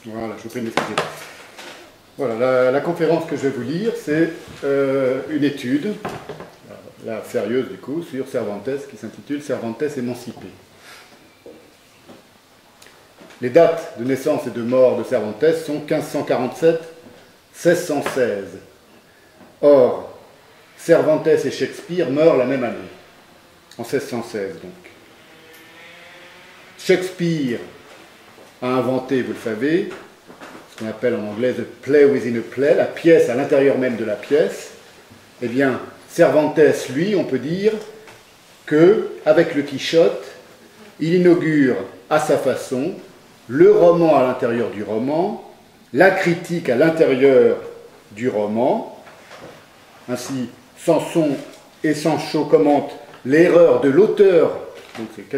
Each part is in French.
Voilà, je vous prie de m'excuser. Voilà, la conférence que je vais vous lire, c'est une étude, la sérieuse du coup, sur Cervantes, qui s'intitule Cervantes émancipé. Les dates de naissance et de mort de Cervantes sont 1547-1616. Or, Cervantes et Shakespeare meurent la même année, en 1616 donc. Shakespeare a inventé, vous le savez, ce qu'on appelle en anglais the play within a play, la pièce à l'intérieur même de la pièce. Eh bien, Cervantes, lui, on peut dire que, avec le Quichotte, il inaugure à sa façon le roman à l'intérieur du roman, la critique à l'intérieur du roman. Ainsi, Samson et Sancho commentent l'erreur de l'auteur, donc c'est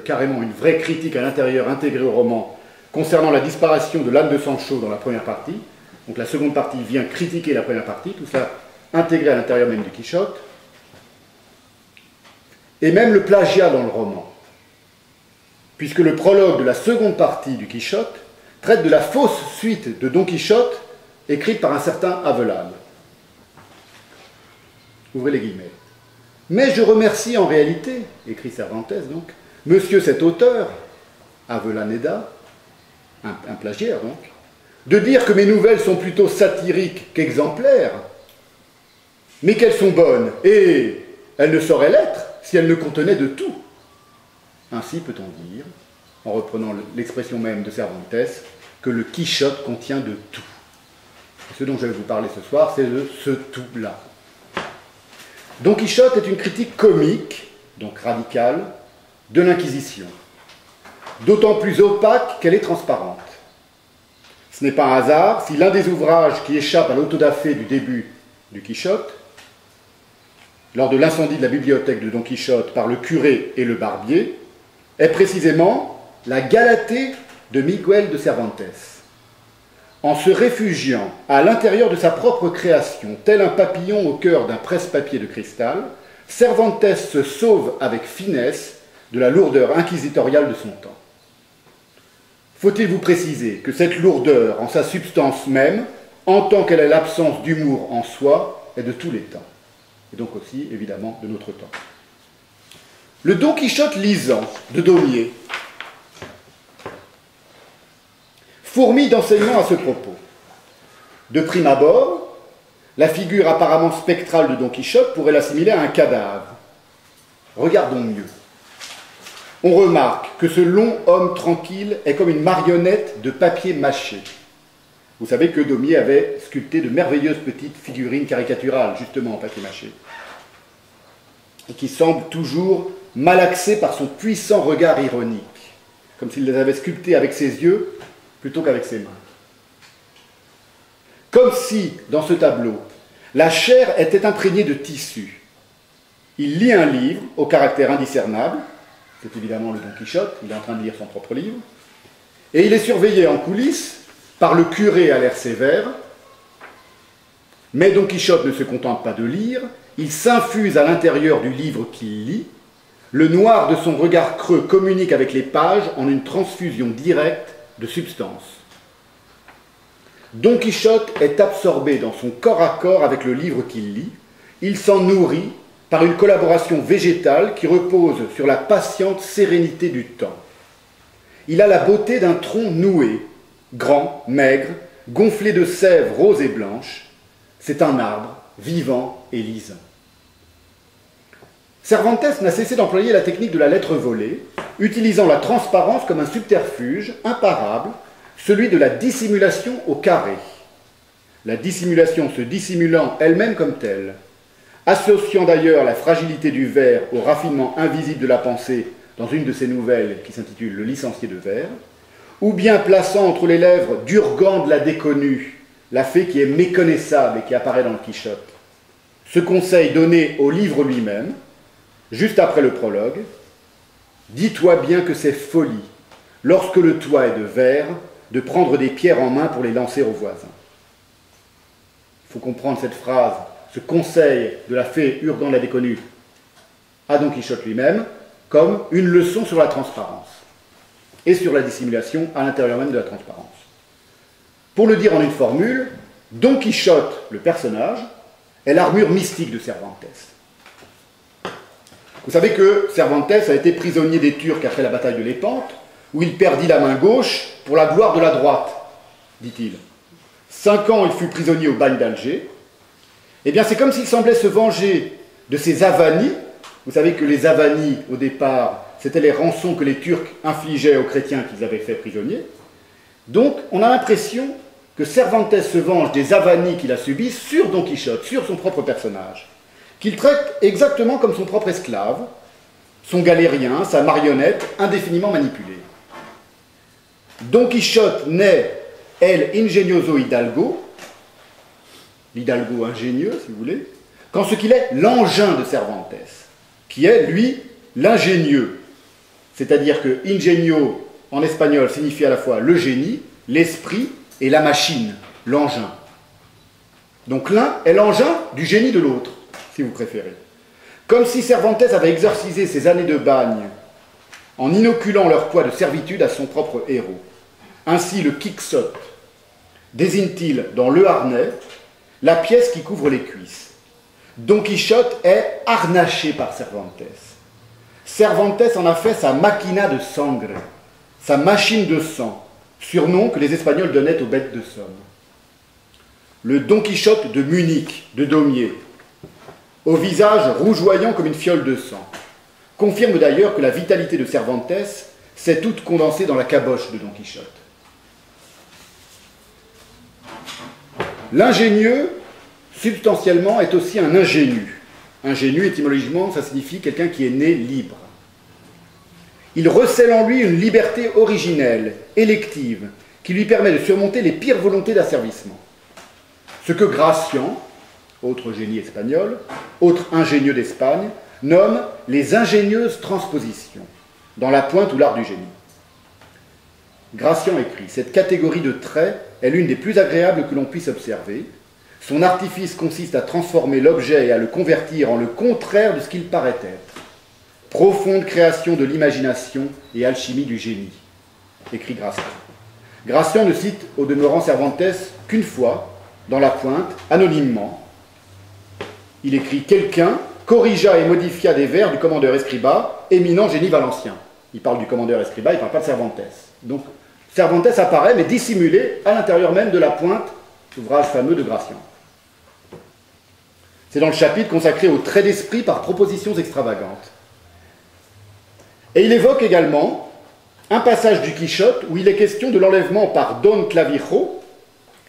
carrément une vraie critique à l'intérieur intégrée au roman, concernant la disparition de l'âme de Sancho dans la première partie. Donc la seconde partie vient critiquer la première partie, tout ça intégré à l'intérieur même du Quichotte. Et même le plagiat dans le roman, puisque le prologue de la seconde partie du Quichotte traite de la fausse suite de Don Quichotte écrite par un certain Avelade. Ouvrez les guillemets. Mais je remercie en réalité, écrit Cervantes donc, monsieur cet auteur, Avellaneda, un plagiaire donc, de dire que mes nouvelles sont plutôt satiriques qu'exemplaires, mais qu'elles sont bonnes, et elles ne sauraient l'être si elles ne contenaient de tout. Ainsi peut-on dire, en reprenant l'expression même de Cervantes, que le Quichotte contient de tout. Et ce dont je vais vous parler ce soir, c'est de ce tout-là. Don Quichotte est une critique comique, donc radicale, de l'Inquisition, d'autant plus opaque qu'elle est transparente. Ce n'est pas un hasard si l'un des ouvrages qui échappe à l'autodafé du début du Quichotte, lors de l'incendie de la bibliothèque de Don Quichotte par le curé et le barbier, est précisément la Galatée de Miguel de Cervantes. En se réfugiant à l'intérieur de sa propre création, tel un papillon au cœur d'un presse-papier de cristal, Cervantes se sauve avec finesse de la lourdeur inquisitoriale de son temps. Faut-il vous préciser que cette lourdeur, en sa substance même, en tant qu'elle est l'absence d'humour en soi, est de tous les temps, et donc aussi, évidemment, de notre temps. Le Don Quichotte lisant de Daumier fourmille d'enseignements à ce propos. De prime abord, la figure apparemment spectrale de Don Quichotte pourrait l'assimiler à un cadavre. Regardons mieux. On remarque que ce long homme tranquille est comme une marionnette de papier mâché. Vous savez que Daumier avait sculpté de merveilleuses petites figurines caricaturales, justement en papier mâché, et qui semblent toujours malaxées par son puissant regard ironique, comme s'il les avait sculptées avec ses yeux plutôt qu'avec ses mains. Comme si, dans ce tableau, la chair était imprégnée de tissu. Il lit un livre au caractère indiscernable, c'est évidemment le Don Quichotte, il est en train de lire son propre livre, et il est surveillé en coulisses par le curé à l'air sévère, mais Don Quichotte ne se contente pas de lire, il s'infuse à l'intérieur du livre qu'il lit, le noir de son regard creux communique avec les pages en une transfusion directe de substance. Don Quichotte est absorbé dans son corps à corps avec le livre qu'il lit, il s'en nourrit par une collaboration végétale qui repose sur la patiente sérénité du temps. Il a la beauté d'un tronc noué, grand, maigre, gonflé de sève rose et blanche. C'est un arbre, vivant et lisant. Cervantes n'a cessé d'employer la technique de la lettre volée, utilisant la transparence comme un subterfuge imparable, celui de la dissimulation au carré. La dissimulation se dissimulant elle-même comme telle, associant d'ailleurs la fragilité du vers au raffinement invisible de la pensée dans une de ses nouvelles qui s'intitule Le licencié de vers, ou bien plaçant entre les lèvres d'Urgande la déconnue, la fée qui est méconnaissable et qui apparaît dans le Quichotte. Ce conseil donné au livre lui-même, juste après le prologue, « Dis-toi bien que c'est folie, lorsque le toit est de verre, de prendre des pierres en main pour les lancer aux voisins. » Il faut comprendre cette phrase, ce conseil de la fée Urgande la déconnue à Don Quichotte lui-même, comme une leçon sur la transparence et sur la dissimulation à l'intérieur même de la transparence. Pour le dire en une formule, Don Quichotte, le personnage, est l'armure mystique de Cervantes. Vous savez que Cervantes a été prisonnier des Turcs après la bataille de Lépante, où il perdit la main gauche pour la gloire de la droite, dit-il. 5 ans, il fut prisonnier au bagne d'Alger. Eh bien, c'est comme s'il semblait se venger de ces avanies. Vous savez que les avanies, au départ, c'était les rançons que les Turcs infligeaient aux chrétiens qu'ils avaient fait prisonniers. Donc, on a l'impression que Cervantes se venge des avanies qu'il a subies sur Don Quichotte, sur son propre personnage, qu'il traite exactement comme son propre esclave, son galérien, sa marionnette, indéfiniment manipulée. Don Quichotte naît El ingenioso hidalgo, l'hidalgo ingénieux, si vous voulez, quand ce qu'il est l'engin de Cervantes, qui est, lui, l'ingénieux. C'est-à-dire que ingenio, en espagnol, signifie à la fois le génie, l'esprit et la machine, l'engin. Donc l'un est l'engin du génie de l'autre, si vous préférez. Comme si Cervantes avait exorcisé ses années de bagne en inoculant leur poids de servitude à son propre héros. Ainsi, le Quixote désigne-t-il dans le harnais la pièce qui couvre les cuisses. Don Quichotte est harnaché par Cervantes. Cervantes en a fait sa máquina de sangre, sa machine de sang, surnom que les Espagnols donnaient aux bêtes de somme. Le Don Quichotte de Munich, de Daumier, au visage rougeoyant comme une fiole de sang, confirme d'ailleurs que la vitalité de Cervantes s'est toute condensée dans la caboche de Don Quichotte. L'ingénieux, substantiellement, est aussi un ingénu. Ingénu, étymologiquement, ça signifie quelqu'un qui est né libre. Il recèle en lui une liberté originelle, élective, qui lui permet de surmonter les pires volontés d'asservissement. Ce que Gracian, autre génie espagnol, autre ingénieux d'Espagne, nomme les ingénieuses transpositions, dans la pointe ou l'art du génie. Gracian écrit « Cette catégorie de traits est l'une des plus agréables que l'on puisse observer. Son artifice consiste à transformer l'objet et à le convertir en le contraire de ce qu'il paraît être. Profonde création de l'imagination et alchimie du génie. » écrit Gracian. Gracian ne cite au demeurant Cervantes qu'une fois, dans la pointe, anonymement. Il écrit « Quelqu'un corrigea et modifia des vers du commandeur Escribas, éminent génie valencien. » Il parle du commandeur Escribas, il ne parle pas de Cervantes. Donc, Cervantes apparaît, mais dissimulé à l'intérieur même de la pointe, ouvrage fameux de Gracian. C'est dans le chapitre consacré aux traits d'esprit par propositions extravagantes. Et il évoque également un passage du Quichotte où il est question de l'enlèvement par Don Clavijo.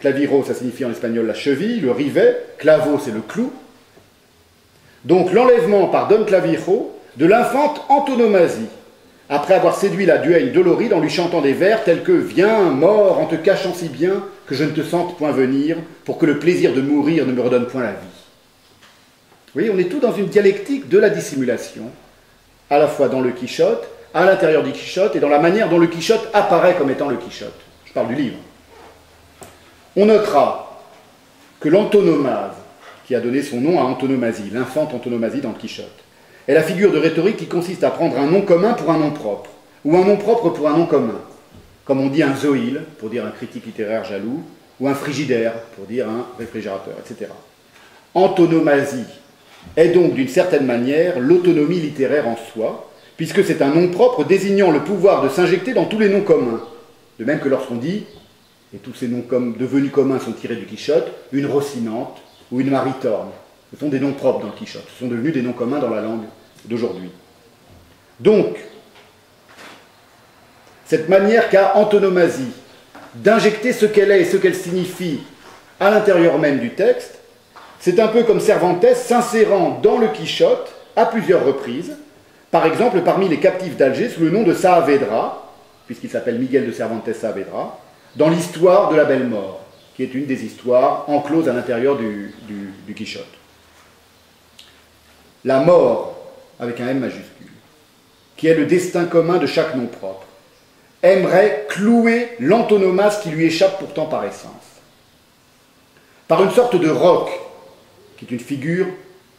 Clavijo, ça signifie en espagnol la cheville, le rivet. Clavo, c'est le clou. Donc l'enlèvement par Don Clavijo de l'infante Antonomasie, après avoir séduit la duègne Doloride en lui chantant des vers tels que « Viens, mort, en te cachant si bien que je ne te sente point venir, pour que le plaisir de mourir ne me redonne point la vie. » Vous voyez, on est tout dans une dialectique de la dissimulation, à la fois dans le Quichotte, à l'intérieur du Quichotte, et dans la manière dont le Quichotte apparaît comme étant le Quichotte. Je parle du livre. On notera que l'antonomase, qui a donné son nom à antonomasie, l'infante antonomasie dans le Quichotte, est la figure de rhétorique qui consiste à prendre un nom commun pour un nom propre, ou un nom propre pour un nom commun, comme on dit un zoïle, pour dire un critique littéraire jaloux, ou un frigidaire, pour dire un réfrigérateur, etc. Antonomasie est donc d'une certaine manière l'autonomie littéraire en soi, puisque c'est un nom propre désignant le pouvoir de s'injecter dans tous les noms communs. De même que lorsqu'on dit, et tous ces noms devenus communs sont tirés du Quichotte, une Rocinante ou une Maritorne. Ce sont des noms propres dans le Quichotte, ce sont devenus des noms communs dans la langue d'aujourd'hui. Donc, cette manière qu'a Antonomasie d'injecter ce qu'elle est et ce qu'elle signifie à l'intérieur même du texte, c'est un peu comme Cervantes s'insérant dans le Quichotte à plusieurs reprises, par exemple parmi les captifs d'Alger sous le nom de Saavedra, puisqu'il s'appelle Miguel de Cervantes Saavedra, dans l'histoire de la Belle Mort, qui est une des histoires encloses à l'intérieur du Quichotte. La mort, avec un M majuscule, qui est le destin commun de chaque nom propre, aimerait clouer l'antonomase qui lui échappe pourtant par essence. Par une sorte de roc, qui est une figure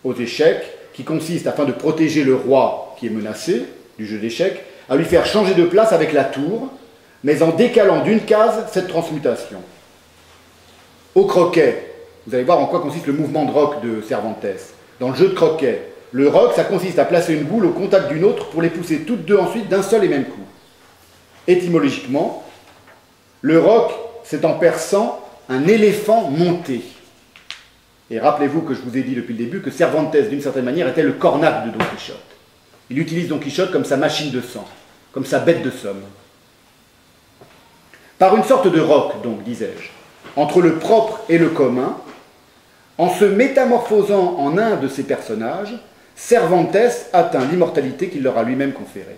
aux échecs, qui consiste, afin de protéger le roi qui est menacé du jeu d'échecs, à lui faire changer de place avec la tour, mais en décalant d'une case cette transmutation. Au croquet, vous allez voir en quoi consiste le mouvement de rock de Cervantes. Dans le jeu de croquet, le rock, ça consiste à placer une boule au contact d'une autre pour les pousser toutes deux ensuite d'un seul et même coup. Étymologiquement, le rock, c'est en persan un éléphant monté. Et rappelez-vous que je vous ai dit depuis le début que Cervantes, d'une certaine manière, était le Cornac de Don Quichotte. Il utilise Don Quichotte comme sa machine de sang, comme sa bête de somme. Par une sorte de roc, donc, disais-je, entre le propre et le commun, en se métamorphosant en un de ces personnages, Cervantes atteint l'immortalité qu'il leur a lui-même conférée.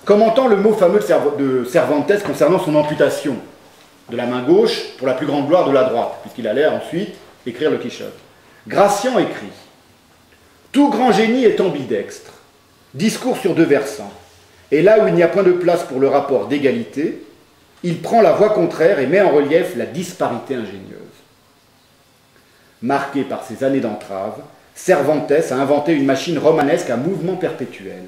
Commentant le mot fameux de Cervantes concernant son amputation de la main gauche pour la plus grande gloire de la droite, puisqu'il allait ensuite écrire le Quichotte, Gracian écrit « Tout grand génie est ambidextre, discours sur deux versants, et là où il n'y a point de place pour le rapport d'égalité, il prend la voie contraire et met en relief la disparité ingénieuse. » Marqué par ces années d'entrave, Cervantes a inventé une machine romanesque à mouvement perpétuel.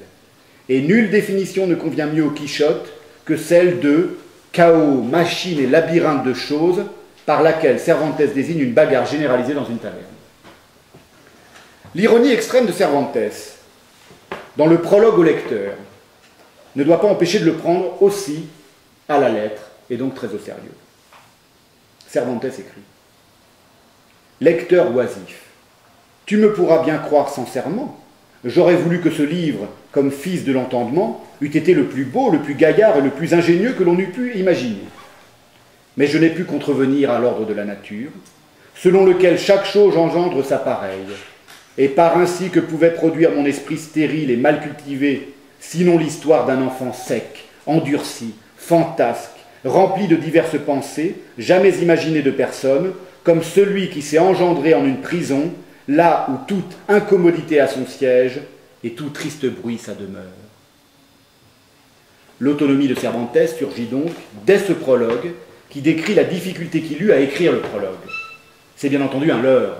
Et nulle définition ne convient mieux au Quichotte que celle de chaos, machine et labyrinthe de choses par laquelle Cervantes désigne une bagarre généralisée dans une taverne. L'ironie extrême de Cervantes, dans le prologue au lecteur, ne doit pas empêcher de le prendre aussi à la lettre et donc très au sérieux. Cervantes écrit « Lecteur oisif, tu me pourras bien croire sincèrement, j'aurais voulu que ce livre, comme fils de l'entendement, eût été le plus beau, le plus gaillard et le plus ingénieux que l'on eût pu imaginer. Mais je n'ai pu contrevenir à l'ordre de la nature, selon lequel chaque chose engendre sa pareille, et par ainsi que pouvait produire mon esprit stérile et mal cultivé, sinon l'histoire d'un enfant sec, endurci, fantasque, rempli de diverses pensées, jamais imaginées de personne, comme celui qui s'est engendré en une prison, là où toute incommodité a son siège et tout triste bruit sa demeure. L'autonomie de Cervantes surgit donc dès ce prologue qui décrit la difficulté qu'il eut à écrire le prologue. C'est bien entendu un leurre.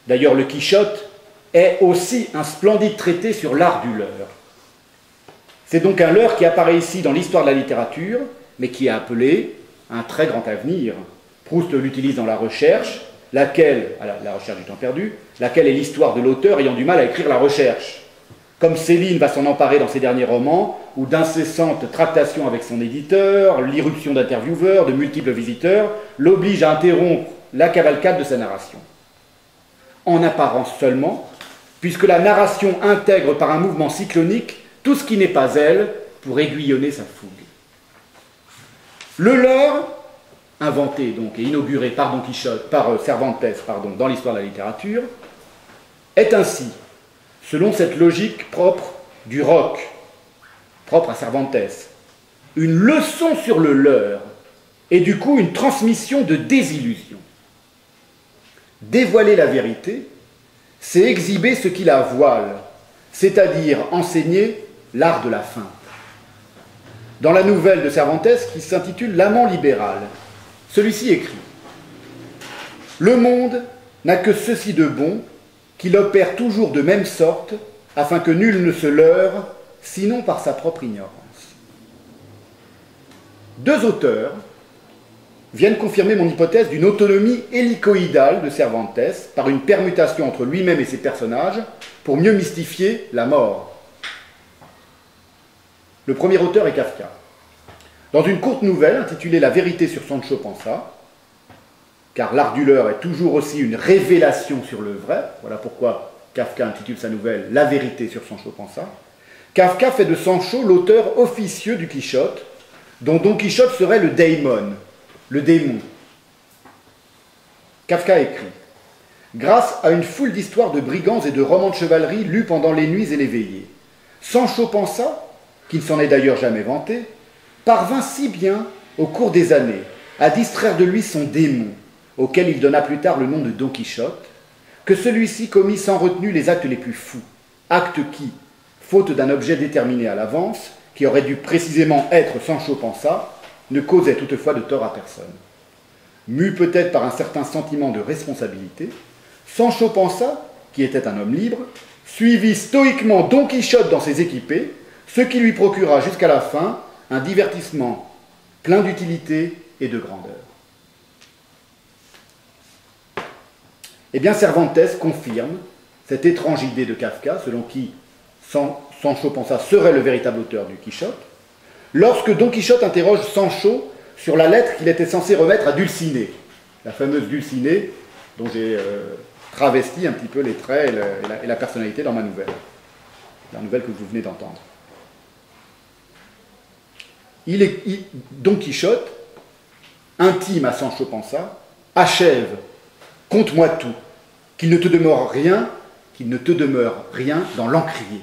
D'ailleurs, le Quichotte est aussi un splendide traité sur l'art du leurre. C'est donc un leurre qui apparaît ici dans l'histoire de la littérature, mais qui est appelé un très grand avenir. Proust l'utilise dans La Recherche, laquelle, la recherche du temps perdu, laquelle est l'histoire de l'auteur ayant du mal à écrire la recherche. Comme Céline va s'en emparer dans ses derniers romans, où d'incessantes tractations avec son éditeur, l'irruption d'intervieweurs, de multiples visiteurs, l'obligent à interrompre la cavalcade de sa narration. En apparence seulement, puisque la narration intègre par un mouvement cyclonique tout ce qui n'est pas elle pour aiguillonner sa fougue. Le leurre, inventé donc et inauguré par Cervantes dans l'histoire de la littérature, est ainsi, selon cette logique propre du roc, propre à Cervantes, une leçon sur le leurre et du coup une transmission de désillusion. Dévoiler la vérité, c'est exhiber ce qui la voile, c'est-à-dire enseigner l'art de la feinte. Dans la nouvelle de Cervantes qui s'intitule L'amant libéral, celui-ci écrit « Le monde n'a que ceci de bon qu'il opère toujours de même sorte afin que nul ne se leurre sinon par sa propre ignorance. » Deux auteurs viennent confirmer mon hypothèse d'une autonomie hélicoïdale de Cervantes par une permutation entre lui-même et ses personnages pour mieux mystifier la mort. Le premier auteur est Kafka. Dans une courte nouvelle intitulée « La vérité sur Sancho Panza », car l'art du leurre est toujours aussi une révélation sur le vrai, voilà pourquoi Kafka intitule sa nouvelle « La vérité sur Sancho Panza », Kafka fait de Sancho l'auteur officieux du Quichotte, dont Don Quichotte serait le daimon, le démon. Kafka écrit « Grâce à une foule d'histoires de brigands et de romans de chevalerie lus pendant les nuits et les veillées, Sancho Panza, qui ne s'en est d'ailleurs jamais vanté, parvint si bien, au cours des années, à distraire de lui son démon, auquel il donna plus tard le nom de Don Quichotte, que celui-ci commit sans retenue les actes les plus fous, actes qui, faute d'un objet déterminé à l'avance, qui aurait dû précisément être Sancho Panza, ne causaient toutefois de tort à personne. Mu peut-être par un certain sentiment de responsabilité, Sancho Panza, qui était un homme libre, suivit stoïquement Don Quichotte dans ses équipées, ce qui lui procura jusqu'à la fin un divertissement plein d'utilité et de grandeur. Eh bien, Cervantes confirme cette étrange idée de Kafka, selon qui Sancho Panza serait le véritable auteur du Quichotte, lorsque Don Quichotte interroge Sancho sur la lettre qu'il était censé remettre à Dulcinée, la fameuse Dulcinée dont j'ai travesti un petit peu les traits et la personnalité dans ma nouvelle, la nouvelle que vous venez d'entendre. Don Quichotte intime à Sancho Panza, achève, conte-moi tout, qu'il ne te demeure rien dans l'encrier.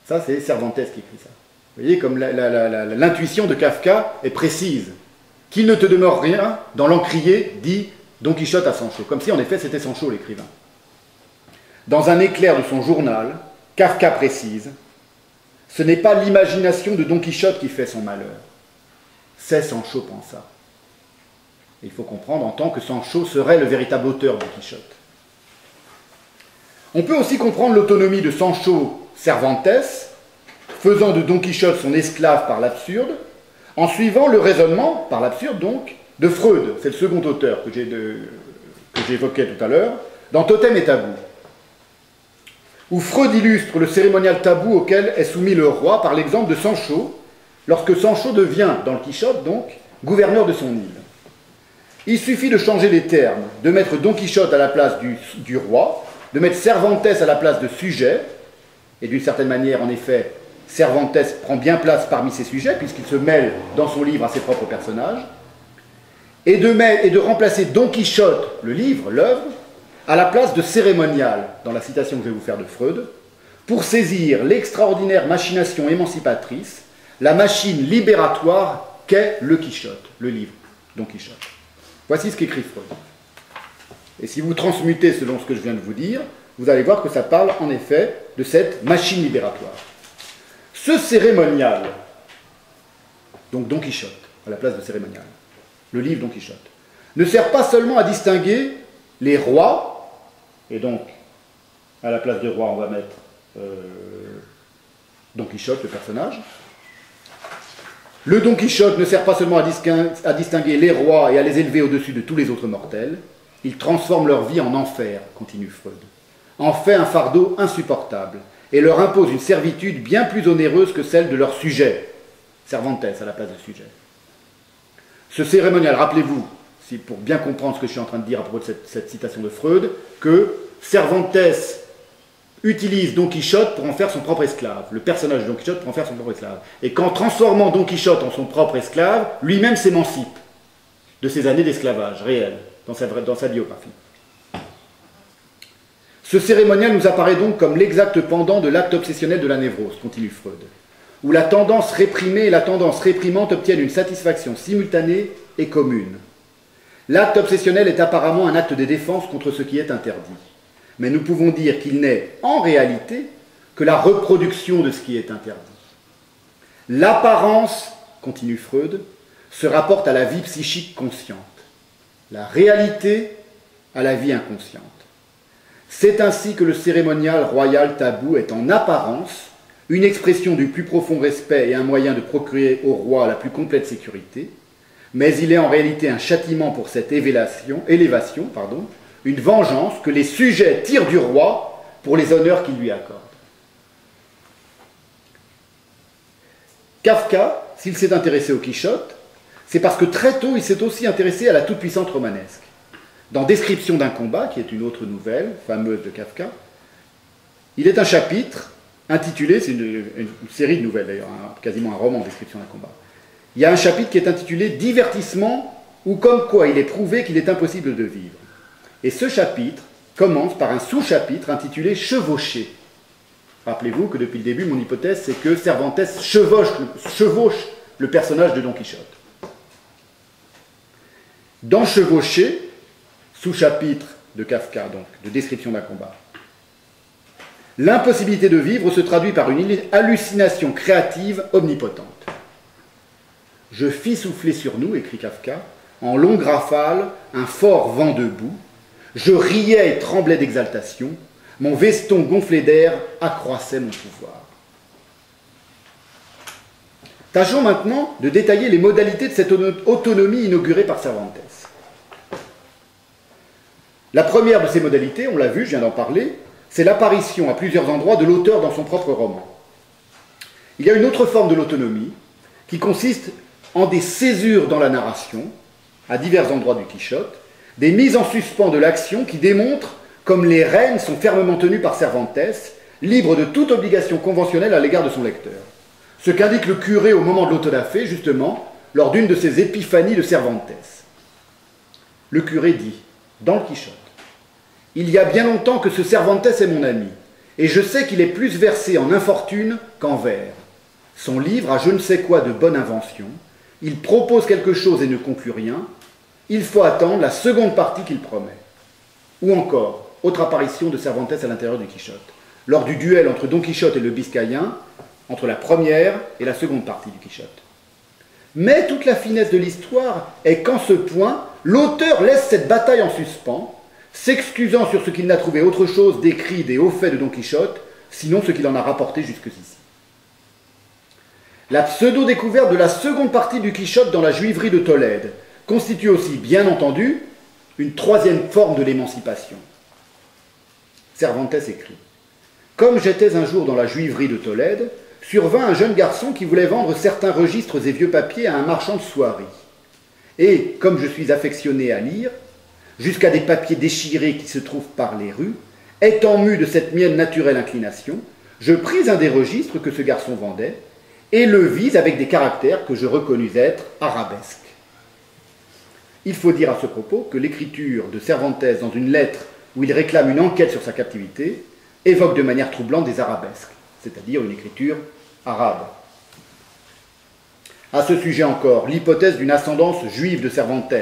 Ça, c'est Cervantes qui écrit ça. Vous voyez comme l'intuition de Kafka est précise. Qu'il ne te demeure rien dans l'encrier, dit Don Quichotte à Sancho, comme si en effet c'était Sancho l'écrivain. Dans un éclair de son journal, Kafka précise: ce n'est pas l'imagination de Don Quichotte qui fait son malheur, c'est Sancho Panza. Il faut comprendre en tant que Sancho serait le véritable auteur de Quichotte. On peut aussi comprendre l'autonomie de Sancho Cervantes, faisant de Don Quichotte son esclave par l'absurde, en suivant le raisonnement, par l'absurde donc, de Freud, c'est le second auteur que j'évoquais tout à l'heure, dans Totem et Tabou, où Freud illustre le cérémonial tabou auquel est soumis le roi par l'exemple de Sancho, lorsque Sancho devient, dans le Quichotte donc, gouverneur de son île. Il suffit de changer les termes, de mettre Don Quichotte à la place du roi, de mettre Cervantes à la place de sujet, et d'une certaine manière, en effet, Cervantes prend bien place parmi ses sujets, puisqu'il se mêle dans son livre à ses propres personnages, et de remplacer Don Quichotte, le livre, l'œuvre, à la place de cérémonial, dans la citation que je vais vous faire de Freud, pour saisir l'extraordinaire machination émancipatrice, la machine libératoire qu'est le Quichotte, le livre, Don Quichotte. Voici ce qu'écrit Freud. Et si vous transmutez selon ce que je viens de vous dire, vous allez voir que ça parle en effet de cette machine libératoire. Ce cérémonial, donc Don Quichotte, à la place de cérémonial, le livre Don Quichotte, ne sert pas seulement à distinguer les rois, et donc à la place de roi on va mettre Don Quichotte, le personnage. Le Don Quichotte ne sert pas seulement à distinguer les rois et à les élever au-dessus de tous les autres mortels, il transforme leur vie en enfer, continue Freud, en fait un fardeau insupportable, et leur impose une servitude bien plus onéreuse que celle de leur sujet, Cervantes à la place de sujet. Ce cérémonial, rappelez-vous, pour bien comprendre ce que je suis en train de dire à propos de cette citation de Freud, que Cervantes utilise Don Quichotte pour en faire son propre esclave, le personnage de Don Quichotte pour en faire son propre esclave, et qu'en transformant Don Quichotte en son propre esclave, lui-même s'émancipe de ses années d'esclavage réel, dans sa biographie. Ce cérémonial nous apparaît donc comme l'exact pendant de l'acte obsessionnel de la névrose, continue Freud, où la tendance réprimée et la tendance réprimante obtiennent une satisfaction simultanée et commune. L'acte obsessionnel est apparemment un acte de défense contre ce qui est interdit. Mais nous pouvons dire qu'il n'est, en réalité, que la reproduction de ce qui est interdit. L'apparence, continue Freud, se rapporte à la vie psychique consciente, la réalité à la vie inconsciente. C'est ainsi que le cérémonial royal tabou est en apparence une expression du plus profond respect et un moyen de procurer au roi la plus complète sécurité, mais il est en réalité un châtiment pour cette élévation, une vengeance que les sujets tirent du roi pour les honneurs qu'il lui accorde. Kafka, s'il s'est intéressé au Quichotte, c'est parce que très tôt il s'est aussi intéressé à la toute-puissance romanesque. Dans Description d'un combat, qui est une autre nouvelle fameuse de Kafka, il est un chapitre intitulé, c'est une série de nouvelles d'ailleurs, quasiment un roman, Description d'un combat. Il y a un chapitre qui est intitulé « Divertissement » ou « Comme quoi il est prouvé qu'il est impossible de vivre ». Et ce chapitre commence par un sous-chapitre intitulé « Chevaucher ». Rappelez-vous que depuis le début, mon hypothèse, c'est que Cervantes chevauche le personnage de Don Quichotte. Dans Chevaucher, sous-chapitre de Kafka, donc, de Description d'un combat, l'impossibilité de vivre se traduit par une hallucination créative omnipotente. Je fis souffler sur nous, écrit Kafka, en longues rafales, un fort vent de boue. Je riais et tremblais d'exaltation. Mon veston gonflé d'air accroissait mon pouvoir. Tâchons maintenant de détailler les modalités de cette autonomie inaugurée par Cervantes. La première de ces modalités, on l'a vu, je viens d'en parler, c'est l'apparition à plusieurs endroits de l'auteur dans son propre roman. Il y a une autre forme de l'autonomie qui consiste en des césures dans la narration, à divers endroits du Quichotte, des mises en suspens de l'action qui démontrent comme les rênes sont fermement tenues par Cervantes, libre de toute obligation conventionnelle à l'égard de son lecteur. Ce qu'indique le curé au moment de l'autodafé, justement, lors d'une de ses épiphanies de Cervantes. Le curé dit, dans le Quichotte, « Il y a bien longtemps que ce Cervantes est mon ami, et je sais qu'il est plus versé en infortune qu'en vers. Son livre a je ne sais quoi de bonne invention, il propose quelque chose et ne conclut rien, il faut attendre la seconde partie qu'il promet. » Ou encore, autre apparition de Cervantes à l'intérieur du Quichotte, lors du duel entre Don Quichotte et le Biscayen, entre la première et la seconde partie du Quichotte. Mais toute la finesse de l'histoire est qu'en ce point, l'auteur laisse cette bataille en suspens, s'excusant sur ce qu'il n'a trouvé autre chose d'écrit des hauts faits de Don Quichotte, sinon ce qu'il en a rapporté jusqu'ici. La pseudo-découverte de la seconde partie du Quichotte dans la juiverie de Tolède constitue aussi, bien entendu, une troisième forme de l'émancipation. Cervantes écrit « Comme j'étais un jour dans la juiverie de Tolède, survint un jeune garçon qui voulait vendre certains registres et vieux papiers à un marchand de soieries. Et, comme je suis affectionné à lire, jusqu'à des papiers déchirés qui se trouvent par les rues, étant mu de cette mienne naturelle inclination, je pris un des registres que ce garçon vendait et le vis avec des caractères que je reconnus être arabesques. » Il faut dire à ce propos que l'écriture de Cervantes dans une lettre où il réclame une enquête sur sa captivité évoque de manière troublante des arabesques, c'est-à-dire une écriture arabe. À ce sujet encore, l'hypothèse d'une ascendance juive de Cervantes,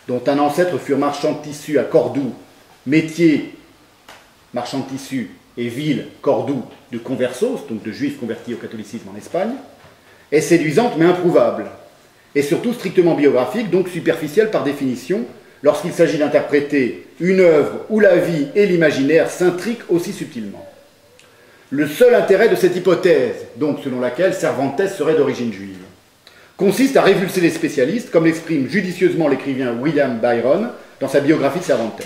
dont un ancêtre fut marchand de tissus à Cordoue, métier marchand de tissus et ville, Cordoue, de conversos, donc de juifs convertis au catholicisme en Espagne, est séduisante mais improuvable, et surtout strictement biographique, donc superficielle par définition, lorsqu'il s'agit d'interpréter une œuvre où la vie et l'imaginaire s'intriquent aussi subtilement. Le seul intérêt de cette hypothèse, donc selon laquelle Cervantes serait d'origine juive, consiste à révulser les spécialistes, comme l'exprime judicieusement l'écrivain William Byron dans sa biographie de Cervantes.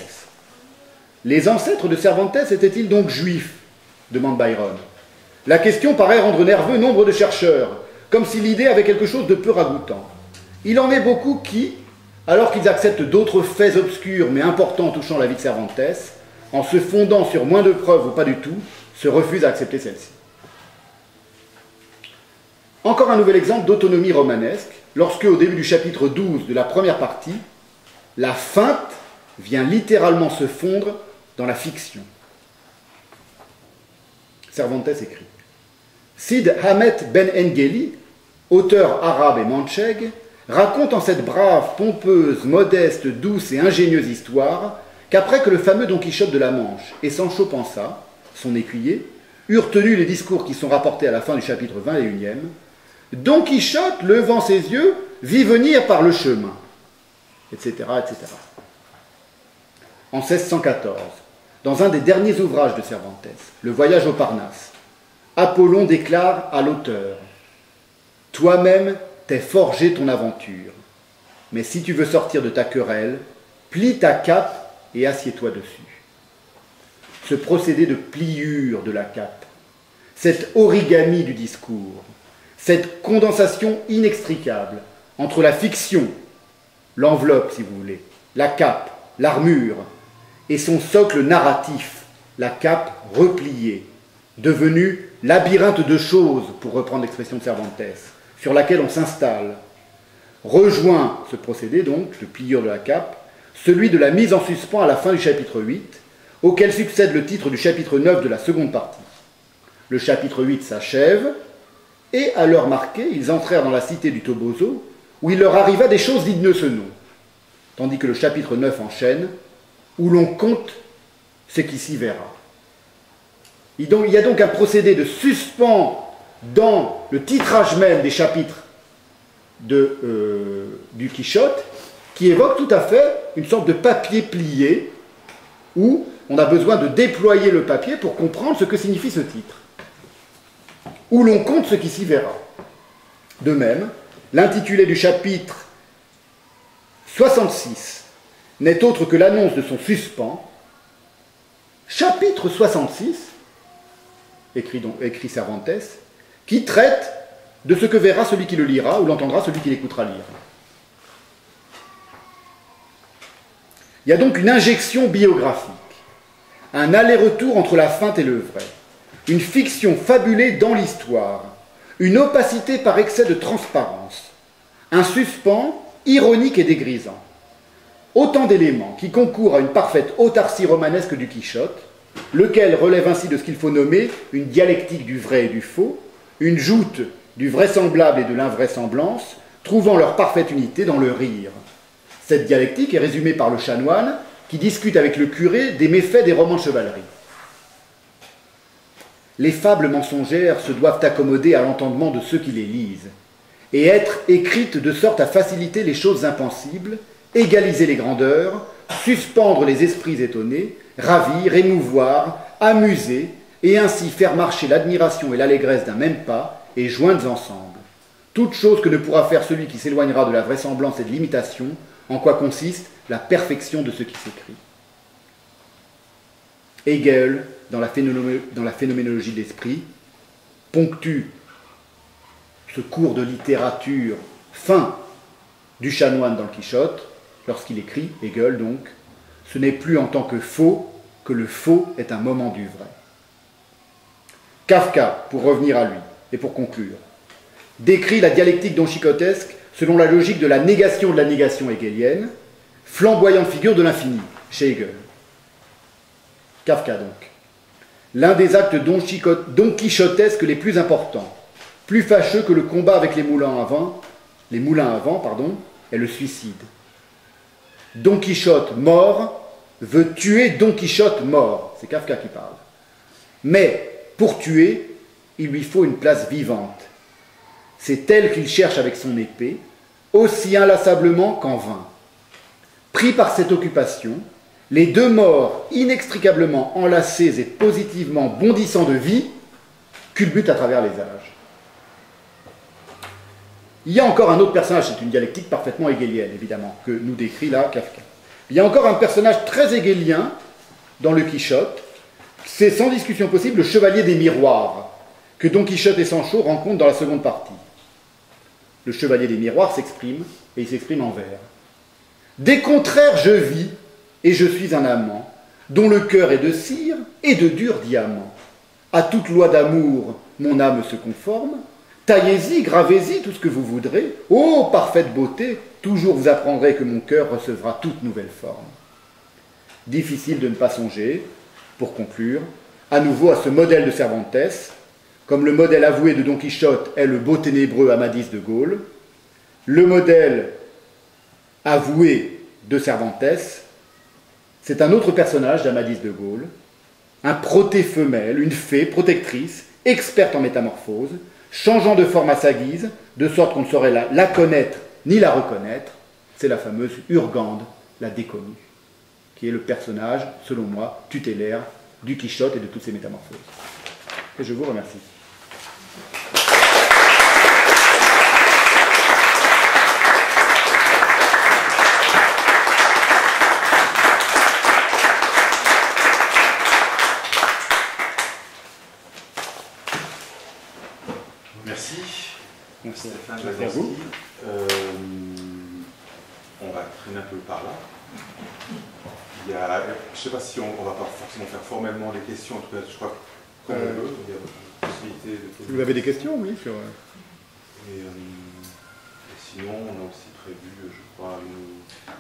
Les ancêtres de Cervantes étaient-ils donc juifs ? Demande Byron. La question paraît rendre nerveux nombre de chercheurs, comme si l'idée avait quelque chose de peu ragoûtant. Il en est beaucoup qui, alors qu'ils acceptent d'autres faits obscurs mais importants touchant la vie de Cervantes, en se fondant sur moins de preuves ou pas du tout, se refusent à accepter celle-ci. Encore un nouvel exemple d'autonomie romanesque, lorsque, au début du chapitre 12 de la première partie, la feinte vient littéralement se fondre dans la fiction. Cervantes écrit « Cid Hamet ben Engeli, auteur arabe et mancheg, raconte en cette brave, pompeuse, modeste, douce et ingénieuse histoire qu'après que le fameux Don Quichotte de la Manche et Sancho Panza, son écuyer, eurent tenu les discours qui sont rapportés à la fin du chapitre 21e, Don Quichotte, levant ses yeux, vit venir par le chemin, etc., etc. En 1614, dans un des derniers ouvrages de Cervantes, Le Voyage au Parnasse, Apollon déclare à l'auteur « Toi-même, t'es forgé ton aventure, mais si tu veux sortir de ta querelle, plie ta cape et assieds-toi dessus. » Ce procédé de pliure de la cape, cette origami du discours, cette condensation inextricable entre la fiction, l'enveloppe si vous voulez, la cape, l'armure, et son socle narratif, la cape repliée, devenue labyrinthe de choses, pour reprendre l'expression de Cervantes, sur laquelle on s'installe, rejoint ce procédé donc, de pliure de la cape, celui de la mise en suspens à la fin du chapitre 8, auquel succède le titre du chapitre 9 de la seconde partie. Le chapitre 8 s'achève, et à l'heure marquée, ils entrèrent dans la cité du Toboso, où il leur arriva des choses dignes de ce nom, tandis que le chapitre 9 enchaîne, où l'on compte ce qui s'y verra. Il y a donc un procédé de suspens dans le titrage même des chapitres du Quichotte, qui évoque tout à fait une sorte de papier plié, où on a besoin de déployer le papier pour comprendre ce que signifie ce titre, où l'on compte ce qui s'y verra. De même, l'intitulé du chapitre 66 n'est autre que l'annonce de son suspens. Chapitre 66, écrit Cervantes, qui traite de ce que verra celui qui le lira ou l'entendra celui qui l'écoutera lire. Il y a donc une injection biographique, un aller-retour entre la feinte et le vrai, une fiction fabulée dans l'histoire, une opacité par excès de transparence, un suspens ironique et dégrisant. Autant d'éléments qui concourent à une parfaite autarcie romanesque du Quichotte, lequel relève ainsi de ce qu'il faut nommer une dialectique du vrai et du faux, une joute du vraisemblable et de l'invraisemblance, trouvant leur parfaite unité dans le rire. Cette dialectique est résumée par le chanoine qui discute avec le curé des méfaits des romans de chevalerie. Les fables mensongères se doivent accommoder à l'entendement de ceux qui les lisent, et être écrites de sorte à faciliter les choses impensibles, égaliser les grandeurs, suspendre les esprits étonnés, ravir, émouvoir, amuser, et ainsi faire marcher l'admiration et l'allégresse d'un même pas, et jointes ensemble. Toute chose que ne pourra faire celui qui s'éloignera de la vraisemblance et de l'imitation, en quoi consiste la perfection de ce qui s'écrit. Hegel, dans la phénoménologie de l'esprit, ponctue ce cours de littérature fin du chanoine dans le Quichotte, lorsqu'il écrit, Hegel donc, ce n'est plus en tant que faux que le faux est un moment du vrai. Kafka, pour revenir à lui, et pour conclure, décrit la dialectique donquichotesque selon la logique de la négation hegélienne, flamboyante figure de l'infini, chez Hegel. Kafka donc. L'un des actes donquichotesques les plus importants, plus fâcheux que le combat avec les moulins à vent, est le suicide. Don Quichotte mort veut tuer Don Quichotte mort. C'est Kafka qui parle. Mais pour tuer, il lui faut une place vivante. C'est elle qu'il cherche avec son épée, aussi inlassablement qu'en vain. Pris par cette occupation, les deux morts inextricablement enlacés et positivement bondissant de vie culbutent à travers les âges. Il y a encore un autre personnage, c'est une dialectique parfaitement hegélienne, évidemment, que nous décrit là Kafka. Il y a encore un personnage très hegélien dans le Quichotte, c'est sans discussion possible le chevalier des miroirs, que Don Quichotte et Sancho rencontrent dans la seconde partie. Le chevalier des miroirs s'exprime, et il s'exprime en vers. Des contraires je vis, et je suis un amant, dont le cœur est de cire et de dur diamant. À toute loi d'amour, mon âme se conforme. Taillez-y, gravez-y tout ce que vous voudrez. Ô parfaite beauté, toujours vous apprendrez que mon cœur recevra toute nouvelle forme. Difficile de ne pas songer, pour conclure, à nouveau à ce modèle de Cervantes, comme le modèle avoué de Don Quichotte est le beau ténébreux Amadis de Gaulle, le modèle avoué de Cervantes, c'est un autre personnage d'Amadis de Gaulle, un proté-femelle, une fée protectrice, experte en métamorphose, changeant de forme à sa guise, de sorte qu'on ne saurait la connaître ni la reconnaître. C'est la fameuse Urgande, la déconnue, qui est le personnage, selon moi, tutélaire du Quichotte et de toutes ses métamorphoses. Et je vous remercie. Merci Stéphane. Merci à vous. On va traîner un peu par là. Je ne sais pas si on ne va pas forcément faire formellement des questions, en tout cas je crois qu'on veut. Il y a possibilité de poser. Vous avez des questions, oui, sur... Et sinon, on a aussi prévu, je crois,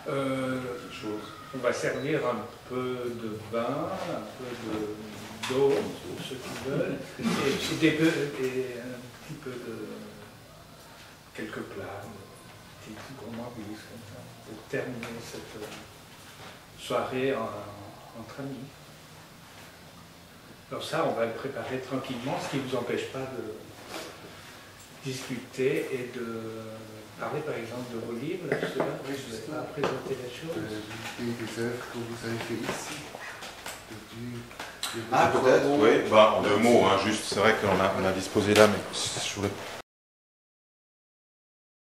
une chose. On va servir un peu de vin, un peu d'eau pour ceux qui veulent, et un petit peu de quelques plats, une petite gourmandise comme ça, pour terminer cette soirée entre amis. Alors ça, on va le préparer tranquillement, ce qui ne vous empêche pas de discuter et de parler par exemple de vos livres. Là, je ne vais pas présenter les choses. Des œuvres que vous avez fait ici. Ah, peut-être, oui. Bah, en deux mots, hein, juste, c'est vrai qu'on a disposé là, mais je voulais